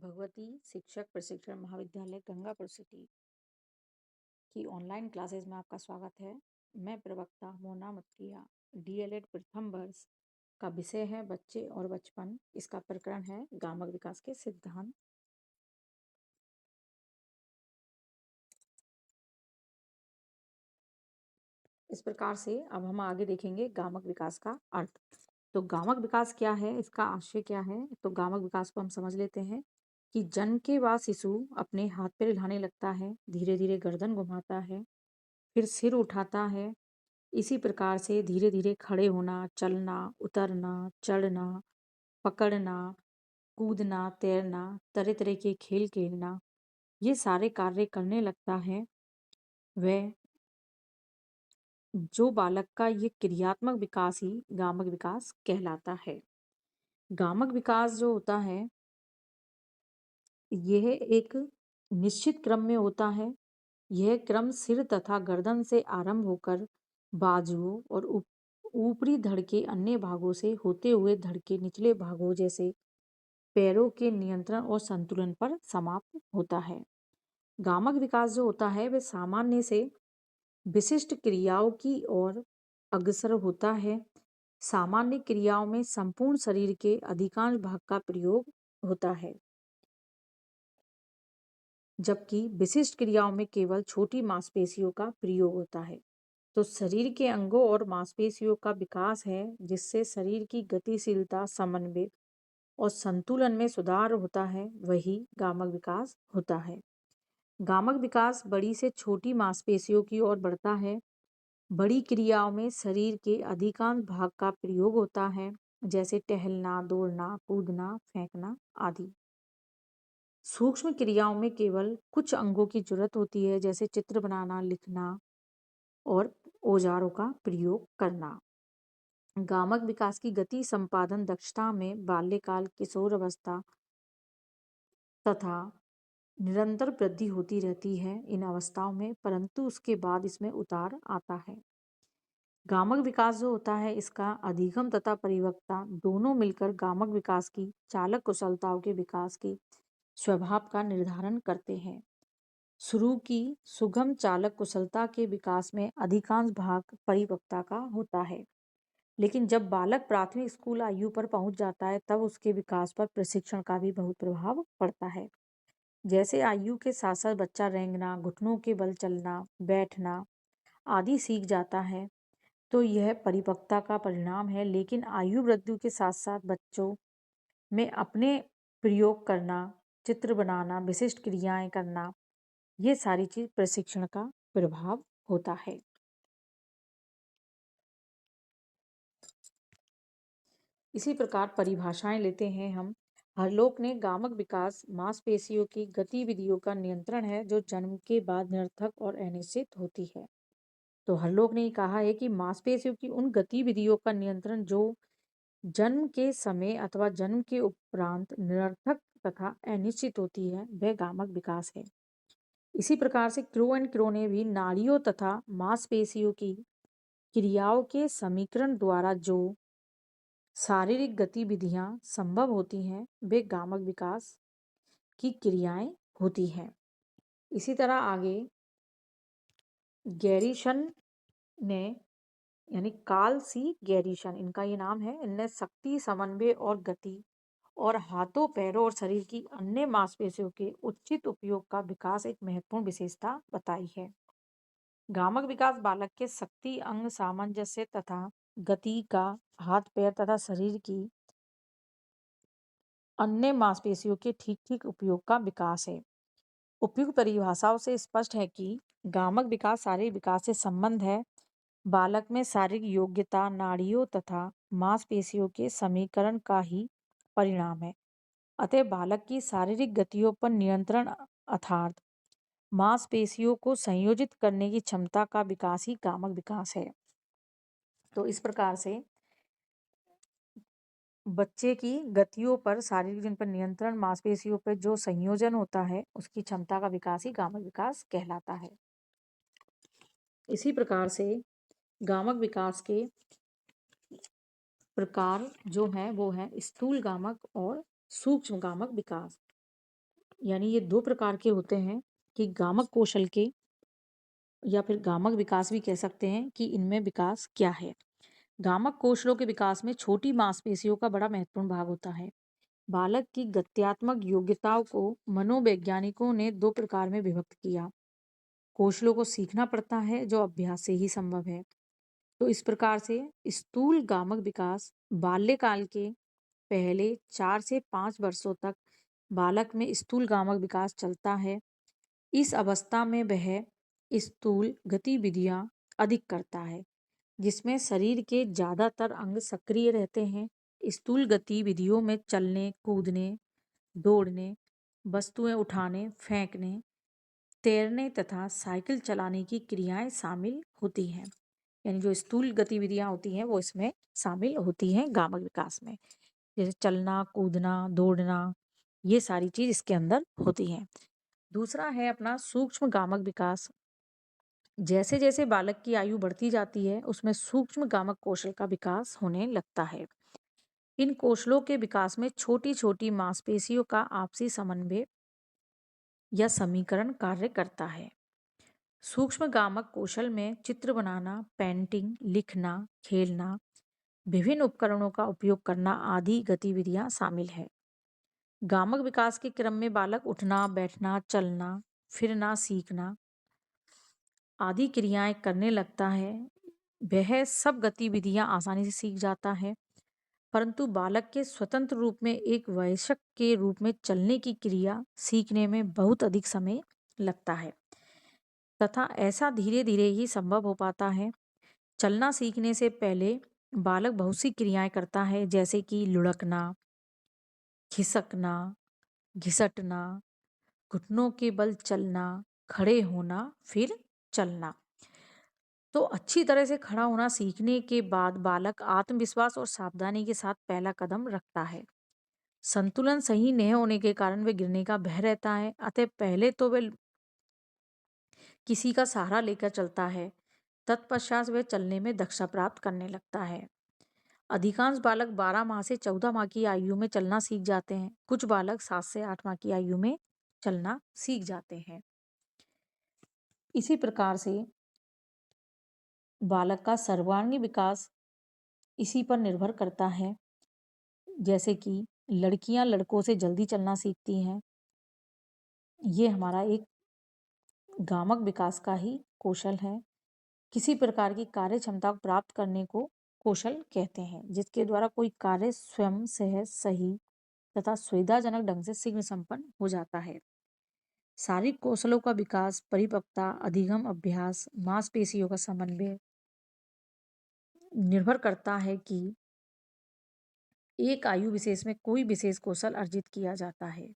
भगवती शिक्षक प्रशिक्षण महाविद्यालय गंगापुर सिटी की ऑनलाइन क्लासेस में आपका स्वागत है। मैं प्रवक्ता मोना मत्किया, डीएलएड प्रथम वर्ष का विषय है बच्चे और बचपन। इसका प्रकरण है गामक विकास के सिद्धांत। इस प्रकार से अब हम आगे देखेंगे गामक विकास का अर्थ। तो गामक विकास क्या है, इसका आशय क्या है। तो गामक विकास को हम समझ लेते हैं कि जन्म के बाद शिशु अपने हाथ पैर हिलाने लगता है, धीरे धीरे गर्दन घुमाता है, फिर सिर उठाता है। इसी प्रकार से धीरे धीरे खड़े होना, चलना, उतरना, चढ़ना, पकड़ना, कूदना, तैरना, तरह तरह के खेल खेलना, ये सारे कार्य करने लगता है। वह जो बालक का ये क्रियात्मक विकास ही गामक विकास कहलाता है। गामक विकास जो होता है यह एक निश्चित क्रम में होता है। यह क्रम सिर तथा गर्दन से आरंभ होकर बाजुओं और ऊपरी धड़ के अन्य भागों से होते हुए धड़ के निचले भागों जैसे पैरों के नियंत्रण और संतुलन पर समाप्त होता है। गामक विकास जो होता है वह सामान्य से विशिष्ट क्रियाओं की ओर अग्रसर होता है। सामान्य क्रियाओं में संपूर्ण शरीर के अधिकांश भाग का प्रयोग होता है, जबकि विशिष्ट क्रियाओं में केवल छोटी मांसपेशियों का प्रयोग होता है। तो शरीर के अंगों और मांसपेशियों का विकास है जिससे शरीर की गतिशीलता, समन्वय और संतुलन में सुधार होता है, वही गामक विकास होता है। गामक विकास बड़ी से छोटी मांसपेशियों की ओर बढ़ता है। बड़ी क्रियाओं में शरीर के अधिकांश भाग का प्रयोग होता है, जैसे टहलना, दौड़ना, कूदना, फेंकना आदि। सूक्ष्म क्रियाओं में केवल कुछ अंगों की जरूरत होती है, जैसे चित्र बनाना, लिखना और औजारों का प्रयोग करना। गामक विकास की गति संपादन दक्षता में बाल्यकाल, किशोर अवस्था तथा निरंतर वृद्धि होती रहती है इन अवस्थाओं में, परंतु उसके बाद इसमें उतार आता है। गामक विकास जो होता है इसका अधिगम तथा परिपक्वता दोनों मिलकर गामक विकास की चालक कुशलताओं के विकास के स्वभाव का निर्धारण करते हैं। शुरू की सुगम चालक कुशलता के विकास में अधिकांश भाग परिपक्वता का होता है, लेकिन जब बालक प्राथमिक स्कूल आयु पर पहुंच जाता है तब उसके विकास पर प्रशिक्षण का भी बहुत प्रभाव पड़ता है। जैसे आयु के साथ साथ बच्चा रेंगना, घुटनों के बल चलना, बैठना आदि सीख जाता है, तो यह परिपक्वता का परिणाम है। लेकिन आयु वृद्धि के साथ साथ बच्चों में अपने प्रयोग करना, चित्र बनाना, विशिष्ट क्रियाएं करना, ये सारी चीज प्रशिक्षण का प्रभाव होता है। इसी प्रकार परिभाषाएं लेते हैं हम। हरलोक ने गामक विकास मांसपेशियों की गतिविधियों का नियंत्रण है जो जन्म के बाद निरर्थक और अनिश्चित होती है। तो हरलोक ने कहा है कि मांसपेशियों की उन गतिविधियों का नियंत्रण जो जन्म के समय अथवा जन्म के उपरांत निरर्थक तथा अनिश्चित होती है, वह गामक विकास है। इसी प्रकार से क्रो एंड क्रो ने भी नाड़ियों तथा मांसपेशियों की क्रियाओं के समीकरण द्वारा जो शारीरिक गतिविधियां संभव होती हैं वे गामक विकास की क्रियाएं होती हैं। इसी तरह आगे गैरीसन ने यानी कार्ल सी गैरीसन, इनका ये नाम है, इनने शक्ति, समन्वय और गति और हाथों, पैरों और शरीर की अन्य मांसपेशियों के उचित उपयोग का विकास एक महत्वपूर्ण विशेषता बताई है। गामक विकास बालक के शक्ति, अंग सामंजस्य तथा गति का हाथ, पैर तथा शरीर की अन्य मांसपेशियों के ठीक ठीक उपयोग का विकास है। उपयुक्त परिभाषाओं से स्पष्ट है कि गामक विकास शारीरिक विकास से संबंध है। बालक में शारीरिक योग्यता नाड़ियों तथा मांसपेशियों के समीकरण का ही परिणाम है। अतः बालक की शारीरिक गतियों पर नियंत्रण अर्थात मांसपेशियों को संयोजित करने की क्षमता का विकास ही गामक विकास है। तो इस प्रकार से बच्चे की गतियों पर, शारीरिक जिन पर नियंत्रण, मांसपेशियों पर जो संयोजन होता है उसकी क्षमता का विकास ही गामक विकास कहलाता है। इसी प्रकार से गामक विकास के प्रकार जो है वो है स्थूल गामक और सूक्ष्म गामक विकास। यानी ये 2 प्रकार के होते हैं कि गामक कौशल के या फिर गामक विकास भी कह सकते हैं कि इनमें विकास क्या है। गामक कौशलों के विकास में छोटी मांसपेशियों का बड़ा महत्वपूर्ण भाग होता है। बालक की गत्यात्मक योग्यताओं को मनोवैज्ञानिकों ने 2 प्रकार में विभक्त किया। कौशलों को सीखना पड़ता है जो अभ्यास से ही संभव है। तो इस प्रकार से स्थूल गामक विकास बाल्यकाल के पहले 4 से 5 वर्षों तक बालक में स्थूल गामक विकास चलता है। इस अवस्था में वह स्थूल गतिविधियां अधिक करता है, जिसमें शरीर के ज्यादातर अंग सक्रिय रहते हैं। स्थूल गतिविधियों में चलने, कूदने, दौड़ने, वस्तुएं उठाने, फेंकने, तैरने तथा साइकिल चलाने की क्रियाएं शामिल होती हैं। यानी जो स्थूल गतिविधियां होती हैं वो इसमें शामिल होती हैं गामक विकास में, जैसे चलना, कूदना, दौड़ना, ये सारी चीज इसके अंदर होती हैं। दूसरा है अपना सूक्ष्म गामक विकास। जैसे जैसे बालक की आयु बढ़ती जाती है उसमें सूक्ष्म गामक कौशल का विकास होने लगता है। इन कौशलों के विकास में छोटी छोटी मांसपेशियों का आपसी समन्वय या समीकरण कार्य करता है। सूक्ष्म गामक कौशल में चित्र बनाना, पेंटिंग, लिखना, खेलना, विभिन्न उपकरणों का उपयोग करना आदि गतिविधियां शामिल है। गामक विकास के क्रम में बालक उठना, बैठना, चलना, फिरना सीखना आदि क्रियाएं करने लगता है। वह सब गतिविधियां आसानी से सीख जाता है, परंतु बालक के स्वतंत्र रूप में एक वयस्क के रूप में चलने की क्रिया सीखने में बहुत अधिक समय लगता है तथा ऐसा धीरे धीरे ही संभव हो पाता है। चलना सीखने से पहले बालक बहुत सी क्रियाएं करता है, जैसे कि लुढ़कना, खिसकना, घिसटना, घुटनों के बल चलना, खड़े होना, फिर चलना। तो अच्छी तरह से खड़ा होना सीखने के बाद बालक आत्मविश्वास और सावधानी के साथ पहला कदम रखता है। संतुलन सही नहीं होने के कारण वह गिरने का भय रहता है, अतः पहले तो वह किसी का सहारा लेकर चलता है, तत्पश्चात वह चलने में दक्षता प्राप्त करने लगता है। अधिकांश बालक 12 माह से 14 माह की आयु में चलना सीख जाते हैं। कुछ बालक 7 से 8 माह की आयु में चलना सीख जाते हैं। इसी प्रकार से बालक का सर्वांगीण विकास इसी पर निर्भर करता है। जैसे कि लड़कियां लड़कों से जल्दी चलना सीखती हैं। ये हमारा एक गामक विकास का ही कौशल है। किसी प्रकार की कार्य क्षमता को प्राप्त करने को कौशल कहते हैं, जिसके द्वारा कोई कार्य स्वयं सहज, सही तथा सुविधाजनक ढंग से शीघ्र संपन्न हो जाता है। शारीरिक कौशलों का विकास परिपक्वता, अधिगम, अभ्यास, मांसपेशियों का समन्वय निर्भर करता है कि एक आयु विशेष में कोई विशेष कौशल अर्जित किया जाता है,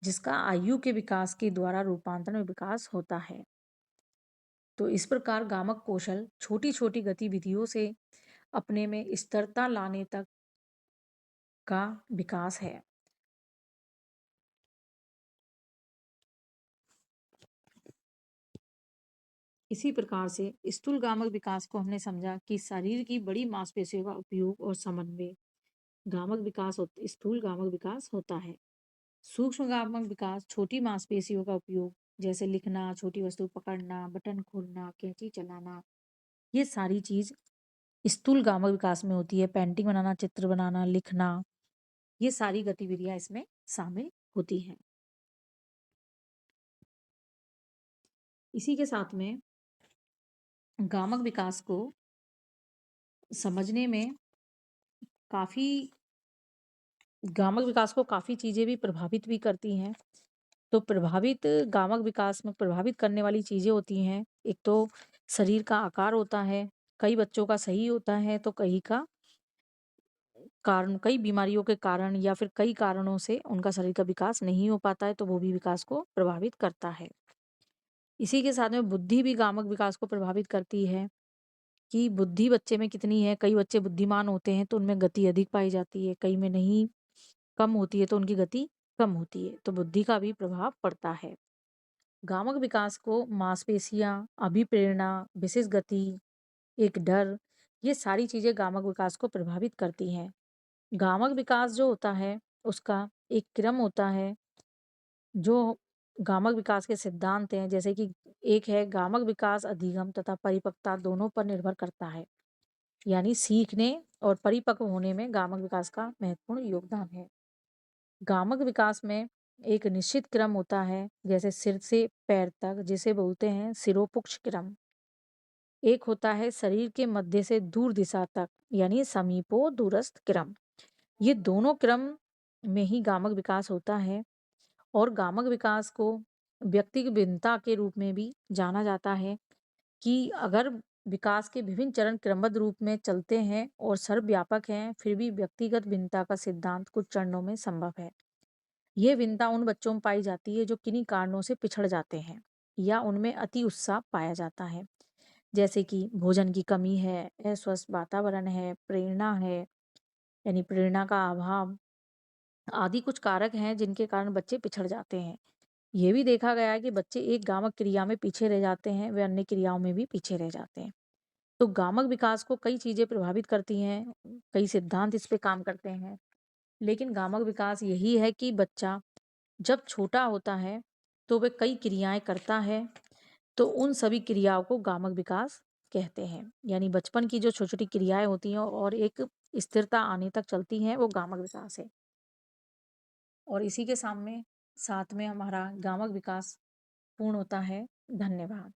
जिसका आयु के विकास के द्वारा रूपांतरण में विकास होता है। तो इस प्रकार गामक कौशल छोटी छोटी गतिविधियों से अपने में स्थिरता लाने तक का विकास है। इसी प्रकार से स्थूल गामक विकास को हमने समझा कि शरीर की बड़ी मांसपेशियों का उपयोग और समन्वय गामक विकास स्थूल गामक विकास होता है। सूक्ष्म गामक विकास छोटी मांसपेशियों का उपयोग, जैसे लिखना, छोटी वस्तु पकड़ना, बटन खोलना, कैंची चलाना, ये सारी चीज स्थूल गामक विकास में होती है। पेंटिंग बनाना, चित्र बनाना, लिखना, ये सारी गतिविधियां इसमें शामिल होती हैं। इसी के साथ में गामक विकास को समझने में काफी गामक विकास को काफी चीजें भी प्रभावित भी करती हैं। तो प्रभावित गामक विकास में प्रभावित करने वाली चीजें होती हैं। एक तो शरीर का आकार होता है, कई बच्चों का सही होता है तो कई का कारण, कई बीमारियों के कारण या फिर कई कारणों से उनका शरीर का विकास नहीं हो पाता है, तो वो भी विकास को प्रभावित करता है। इसी के साथ में बुद्धि भी गामक विकास को प्रभावित करती है कि बुद्धि बच्चे में कितनी है। कई बच्चे बुद्धिमान होते हैं तो उनमें गति अधिक पाई जाती है, कई में नहीं, कम होती है तो उनकी गति कम होती है, तो बुद्धि का भी प्रभाव पड़ता है। गामक विकास को मांसपेशियां, अभिप्रेरणा, विशेष गति, एक डर, ये सारी चीजें गामक विकास को प्रभावित करती हैं। गामक विकास जो होता है उसका एक क्रम होता है जो गामक विकास के सिद्धांत हैं, जैसे कि एक है गामक विकास अधिगम तथा परिपक्वता दोनों पर निर्भर करता है। यानी सीखने और परिपक्व होने में गामक विकास का महत्वपूर्ण योगदान है। गामक विकास में एक निश्चित क्रम होता है, जैसे सिर से पैर तक, जिसे बोलते हैं सिरोपुक्ष क्रम। एक होता है शरीर के मध्य से दूर दिशा तक, यानी समीपो दूरस्थ क्रम। ये दोनों क्रम में ही गामक विकास होता है। और गामक विकास को व्यक्ति की भिन्नता के रूप में भी जाना जाता है कि अगर विकास के विभिन्न चरण क्रमबद्ध रूप में चलते हैं और सर्वव्यापक हैं, फिर भी व्यक्तिगत भिन्नता का सिद्धांत कुछ चरणों में संभव है। ये भिन्नता उन बच्चों में पाई जाती है जो किन्हीं कारणों से पिछड़ जाते हैं या उनमें अति उत्साह पाया जाता है, जैसे कि भोजन की कमी है, अस्वस्थ वातावरण है, प्रेरणा है, यानी प्रेरणा का अभाव आदि कुछ कारक हैं जिनके कारण बच्चे पिछड़ जाते हैं। ये भी देखा गया है कि बच्चे एक गामक क्रिया में पीछे रह जाते हैं, वे अन्य क्रियाओं में भी पीछे रह जाते हैं। तो गामक विकास को कई चीज़ें प्रभावित करती हैं, कई सिद्धांत इस पे काम करते हैं। लेकिन गामक विकास यही है कि बच्चा जब छोटा होता है, तो वह कई क्रियाएँ करता है, तो उन सभी क्रियाओं को गामक विकास कहते हैं। यानी बचपन की जो छोटी-छोटी क्रियाएँ होती हैं और एक स्थिरता आने तक चलती हैं, वो गामक विकास है। और इसी के साथ में हमारा गामक विकास पूर्ण होता है। धन्यवाद।